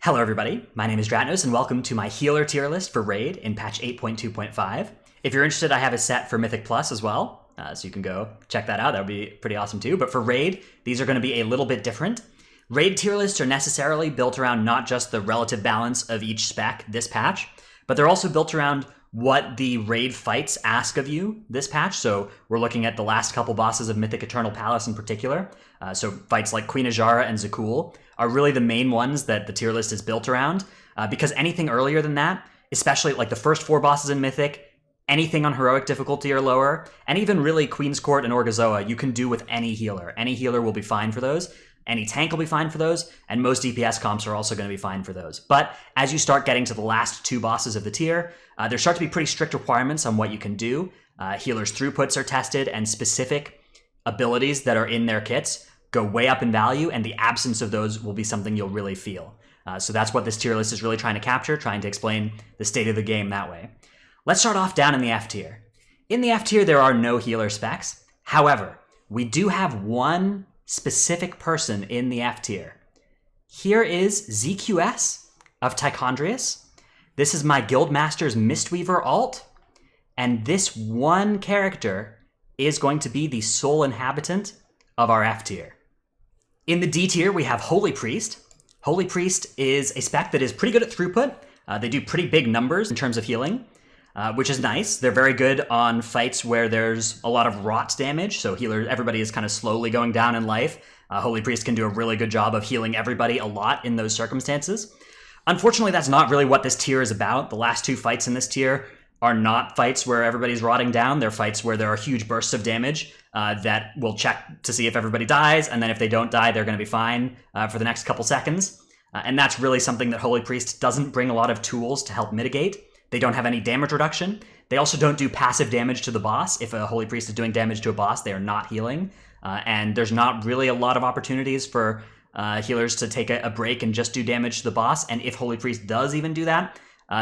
Hello everybody, my name is Dratnos and welcome to my healer tier list for Raid in patch 8.2.5. If you're interested, I have a set for Mythic Plus as well, so you can go check that out. That would be pretty awesome too. But for Raid, these are going to be a little bit different. Raid tier lists are necessarily built around not just the relative balance of each spec this patch, but they're also built around what the raid fights ask of you this patch. So we're looking at the last couple bosses of Mythic Eternal Palace in particular. So fights like Queen Azshara and Zaqul are really the main ones that the tier list is built around. Because anything earlier than that, especially like the first 4 bosses in Mythic, anything on heroic difficulty or lower, and even really Queen's Court and Orgazoa, you can do with any healer. Any healer will be fine for those. Any tank will be fine for those, and most DPS comps are also going to be fine for those. But as you start getting to the last 2 bosses of the tier, there start to be pretty strict requirements on what you can do. Healers' throughputs are tested, and specific abilities that are in their kits go way up in value, and the absence of those will be something you'll really feel. So that's what this tier list is really trying to capture, trying to explain the state of the game that way. Let's start off down in the F tier. In the F tier, there are no healer specs. However, we do have one specific person in the F tier. Here is ZQS of Tichondrius. This is my Guildmaster's Mistweaver alt, and this one character is going to be the sole inhabitant of our F tier. In the D tier, we have Holy Priest. Holy Priest is a spec that is pretty good at throughput. They do pretty big numbers in terms of healing, which is nice. They're very good on fights where there's a lot of rot damage, so everybody is kind of slowly going down in life. Holy Priest can do a really good job of healing everybody a lot in those circumstances. Unfortunately, that's not really what this tier is about. The last 2 fights in this tier are not fights where everybody's rotting down. They're fights where there are huge bursts of damage that will check to see if everybody dies, and then if they don't die, they're going to be fine for the next couple seconds. And that's really something that Holy Priest doesn't bring a lot of tools to help mitigate. They don't have any damage reduction. They also don't do passive damage to the boss. If a Holy Priest is doing damage to a boss, they are not healing. And there's not really a lot of opportunities for healers to take a break and just do damage to the boss. And if Holy Priest does even do that,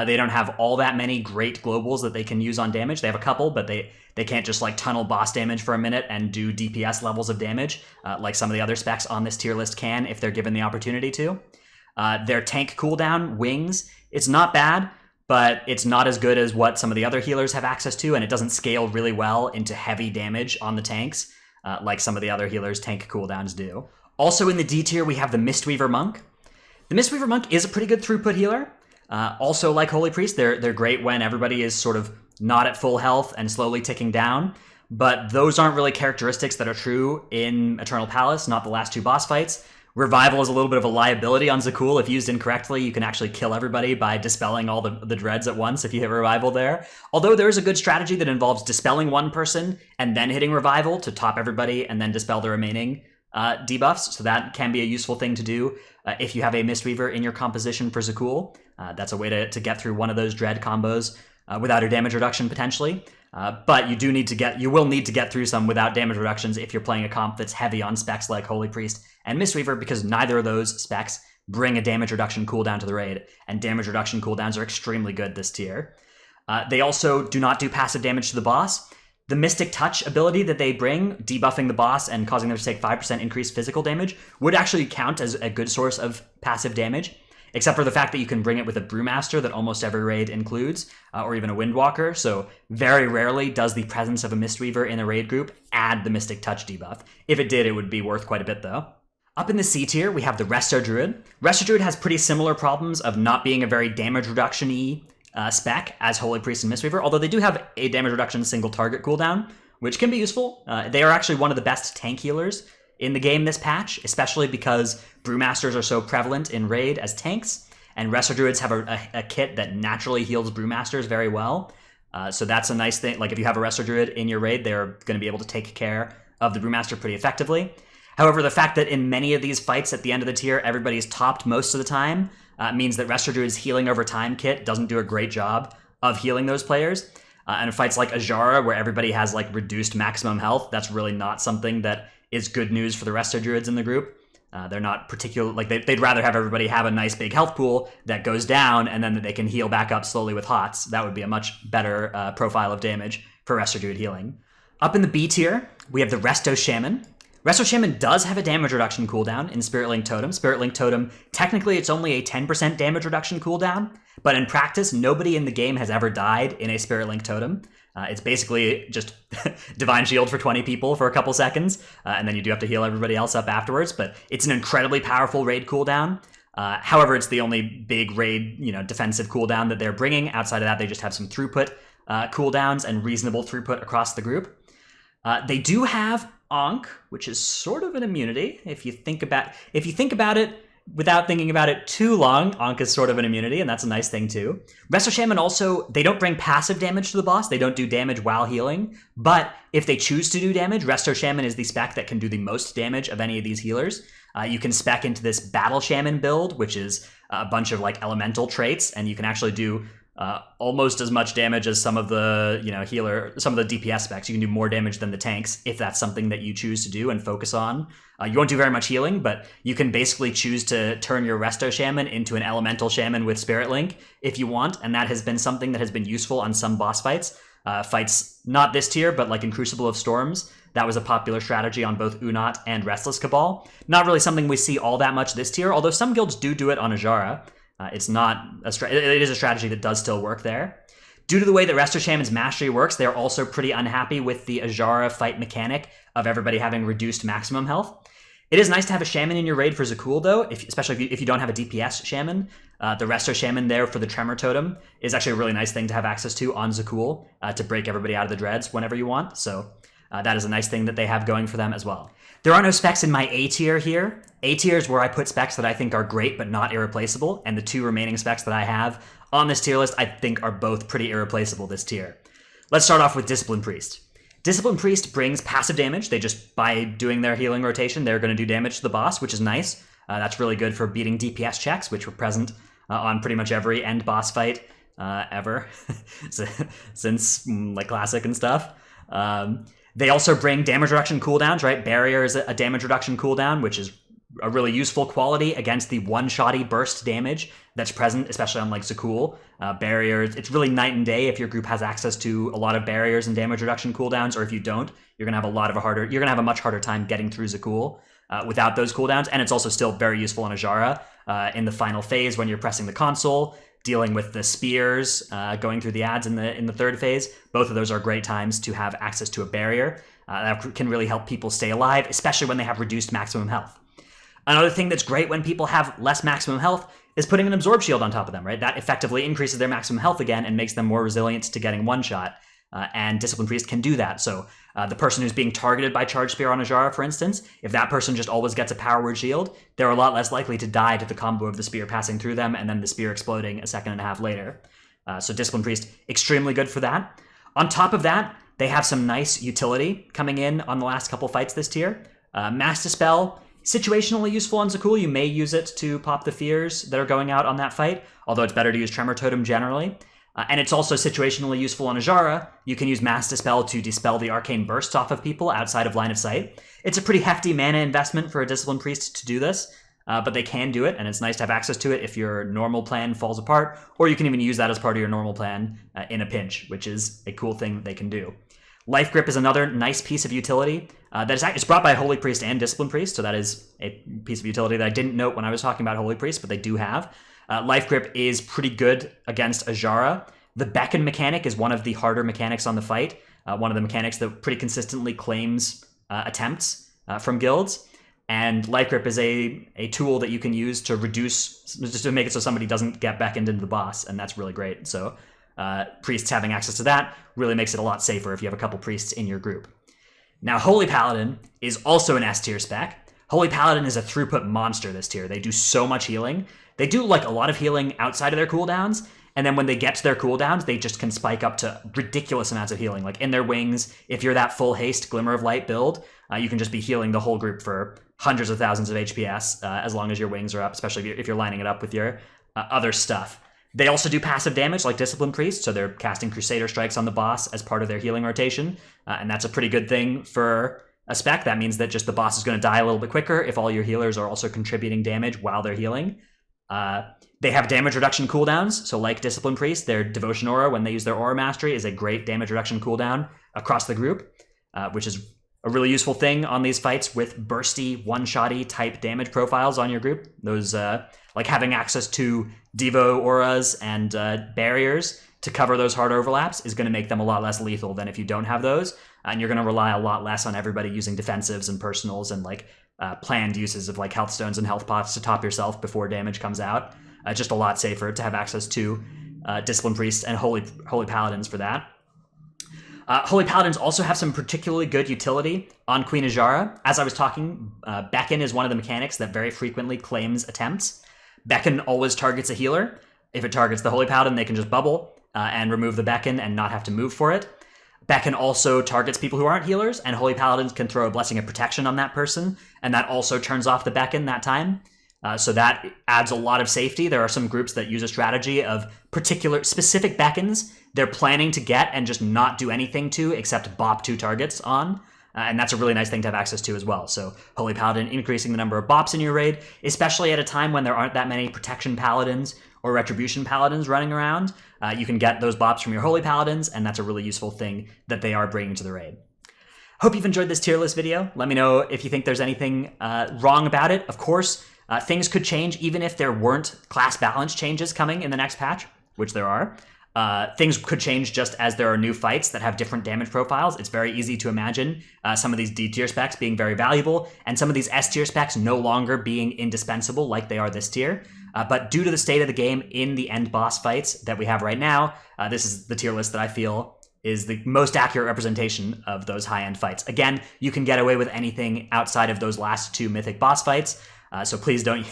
they don't have all that many great globals that they can use on damage. They have a couple, but they can't just like tunnel boss damage for a minute and do DPS levels of damage like some of the other specs on this tier list can if they're given the opportunity to. Their tank cooldown, Wings, it's not bad, but it's not as good as what some of the other healers have access to, and it doesn't scale really well into heavy damage on the tanks like some of the other healers' tank cooldowns do. Also in the D tier, we have the Mistweaver Monk. The Mistweaver Monk is a pretty good throughput healer. Also, like Holy Priest, they're great when everybody is sort of not at full health and slowly ticking down, but those aren't really characteristics that are true in Eternal Palace, not the last 2 boss fights. Revival is a little bit of a liability on Zaqul. If used incorrectly, you can actually kill everybody by dispelling all the dreads at once if you hit Revival there. Although there is a good strategy that involves dispelling one person and then hitting Revival to top everybody and then dispel the remaining debuffs, so that can be a useful thing to do if you have a Mistweaver in your composition for Zaqul. That's a way to get through one of those dread combos without a damage reduction potentially. But you will need to get through some without damage reductions if you're playing a comp that's heavy on specs like Holy Priest and Mistweaver, because neither of those specs bring a damage reduction cooldown to the raid, and damage reduction cooldowns are extremely good this tier. They also do not do passive damage to the boss. The Mystic Touch ability that they bring, debuffing the boss and causing them to take 5% increased physical damage, would actually count as a good source of passive damage, except for the fact that you can bring it with a Brewmaster that almost every raid includes, or even a Windwalker, so very rarely does the presence of a Mistweaver in a raid group add the Mystic Touch debuff. If it did, it would be worth quite a bit though. Up in the C tier, we have the Resto Druid. Resto Druid has pretty similar problems of not being a very damage reduction-y spec as Holy Priest and Mistweaver, although they do have a damage reduction single target cooldown, which can be useful. They are actually one of the best tank healers in the game this patch, especially because Brewmasters are so prevalent in raid as tanks, and Resto Druids have a kit that naturally heals Brewmasters very well. So that's a nice thing. Like if you have a Resto Druid in your raid, they're going to be able to take care of the Brewmaster pretty effectively. However, the fact that in many of these fights at the end of the tier, everybody's topped most of the time means that Resto Druid's healing over time kit doesn't do a great job of healing those players. And in fights like Azshara, where everybody has like reduced maximum health, that's really not something that is good news for the Resto Druids in the group. They're not particular, like they'd rather have everybody have a nice big health pool that goes down and then they can heal back up slowly with HOTS. That would be a much better profile of damage for Resto Druid healing. Up in the B tier, we have the Resto Shaman. Resto Shaman does have a damage reduction cooldown in Spirit Link Totem. Spirit Link Totem, technically it's only a 10% damage reduction cooldown, but in practice, nobody in the game has ever died in a Spirit Link Totem. It's basically just Divine Shield for 20 people for a couple seconds, and then you do have to heal everybody else up afterwards, but it's an incredibly powerful raid cooldown. However, it's the only big raid, defensive cooldown that they're bringing. Outside of that, they just have some throughput cooldowns and reasonable throughput across the group. They do have Ankh, which is sort of an immunity. If you think about it without thinking about it too long, Ankh is sort of an immunity, and that's a nice thing too. Resto Shaman also, they don't bring passive damage to the boss. They don't do damage while healing, but if they choose to do damage, Resto Shaman is the spec that can do the most damage of any of these healers. You can spec into this Battle Shaman build, which is a bunch of like elemental traits, and you can actually do almost as much damage as some of the some of the DPS specs. You can do more damage than the tanks if that's something that you choose to do and focus on. You won't do very much healing, but you can basically choose to turn your Resto Shaman into an Elemental Shaman with Spirit Link if you want, and that has been something that has been useful on some boss fights. Fights not this tier, but like in Crucible of Storms, that was a popular strategy on both Unat and Restless Cabal. Not really something we see all that much this tier, although some guilds do it on Azshara. It's not it is a strategy that does still work there. Due to the way that Resto Shaman's mastery works, they're also pretty unhappy with the Azshara fight mechanic of everybody having reduced maximum health. It is nice to have a Shaman in your raid for Zaqul, though, especially if you don't have a DPS Shaman. The Resto Shaman there for the Tremor Totem is actually a really nice thing to have access to on Zaqul to break everybody out of the dreads whenever you want. So that is a nice thing that they have going for them as well. There are no specs in my A tier here. A tier is where I put specs that I think are great but not irreplaceable, and the two remaining specs that I have on this tier list I think are both pretty irreplaceable this tier. Let's start off with Discipline Priest. Discipline Priest brings passive damage. They just, by doing their healing rotation, they're going to do damage to the boss, which is nice. That's really good for beating DPS checks, which were present on pretty much every end boss fight ever, since like Classic and stuff. They also bring damage reduction cooldowns, right? Barrier is a damage reduction cooldown, which is a really useful quality against the one-shotty burst damage that's present, especially on like Zaqul. Barriers, it's really night and day if your group has access to a lot of barriers and damage reduction cooldowns, or if you don't, you're gonna have a much harder time getting through Zaqul without those cooldowns. And it's also still very useful on Azshara in the final phase when you're pressing the console, dealing with the spears, going through the ads in the third phase. Both of those are great times to have access to a barrier. That can really help people stay alive, especially when they have reduced maximum health. Another thing that's great when people have less maximum health is putting an Absorb Shield on top of them, right? That effectively increases their maximum health again and makes them more resilient to getting one shot. And Discipline Priest can do that. So the person who's being targeted by Charge Spear on Azshara, for instance, if that person just always gets a Power Word Shield, they're a lot less likely to die to the combo of the spear passing through them and then the spear exploding a second and a half later. So Discipline Priest, extremely good for that. On top of that, they have some nice utility coming in on the last couple fights this tier. Mass Dispel, situationally useful on Zaqul. You may use it to pop the fears that are going out on that fight, although it's better to use Tremor Totem generally. And it's also situationally useful on Azshara. You can use Mass Dispel to dispel the arcane bursts off of people outside of line of sight. It's a pretty hefty mana investment for a Discipline Priest to do this, but they can do it, and it's nice to have access to it if your normal plan falls apart, or you can even use that as part of your normal plan in a pinch, which is a cool thing that they can do. Life Grip is another nice piece of utility it's brought by Holy Priest and Discipline Priest, so that is a piece of utility that I didn't note when I was talking about Holy Priest, but they do have. Life Grip is pretty good against Azshara. The Beckon mechanic is one of the harder mechanics on the fight, one of the mechanics that pretty consistently claims attempts from guilds. And Life Grip is a tool that you can use to reduce, just to make it so somebody doesn't get beckoned into the boss, and that's really great. So priests having access to that really makes it a lot safer if you have a couple priests in your group. Now, Holy Paladin is also an S tier spec. Holy Paladin is a throughput monster this tier. They do so much healing. They do like a lot of healing outside of their cooldowns, and then when they get to their cooldowns, they just can spike up to ridiculous amounts of healing. Like in their wings, if you're that full haste Glimmer of Light build, you can just be healing the whole group for hundreds of thousands of HPS as long as your wings are up, especially if you're lining it up with your other stuff. They also do passive damage like Discipline Priest, so they're casting Crusader Strikes on the boss as part of their healing rotation, and that's a pretty good thing for a spec. That means that just the boss is going to die a little bit quicker if all your healers are also contributing damage while they're healing. They have damage reduction cooldowns, so like Discipline Priest, their Devotion Aura, when they use their Aura Mastery, is a great damage reduction cooldown across the group, which is A really useful thing on these fights with bursty, one-shotty type damage profiles on your group. Those, like having access to Devo auras and barriers to cover those hard overlaps is going to make them a lot less lethal than if you don't have those. And you're going to rely a lot less on everybody using defensives and personals and like planned uses of like health stones and health pots to top yourself before damage comes out. Just a lot safer to have access to Discipline Priests and Holy Paladins for that. Holy Paladins also have some particularly good utility on Queen Azshara. As I was talking, Beckon is one of the mechanics that very frequently claims attempts. Beckon always targets a healer. If it targets the Holy Paladin, they can just bubble and remove the Beckon and not have to move for it. Beckon also targets people who aren't healers, and Holy Paladins can throw a Blessing of Protection on that person, and that also turns off the Beckon that time. So that adds a lot of safety. There are some groups that use a strategy of particular specific beckons they're planning to get and just not do anything to except bop 2 targets on. And that's a really nice thing to have access to as well. So Holy Paladin increasing the number of bops in your raid, especially at a time when there aren't that many Protection Paladins or Retribution Paladins running around. You can get those bops from your Holy Paladins, and that's a really useful thing that they are bringing to the raid. Hope you've enjoyed this tier list video. Let me know if you think there's anything wrong about it. Of course, things could change even if there weren't class balance changes coming in the next patch, which there are. Things could change just as there are new fights that have different damage profiles. It's very easy to imagine some of these D tier specs being very valuable and some of these S tier specs no longer being indispensable like they are this tier. But due to the state of the game in the end boss fights that we have right now, this is the tier list that I feel is the most accurate representation of those high-end fights. Again, you can get away with anything outside of those last 2 mythic boss fights. So please don't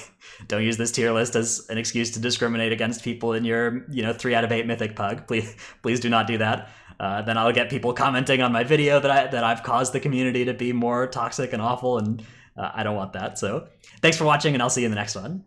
use this tier list as an excuse to discriminate against people in your 3 out of 8 mythic pug. Please do not do that. Then I'll get people commenting on my video that I've caused the community to be more toxic and awful, and I don't want that. So thanks for watching, and I'll see you in the next one.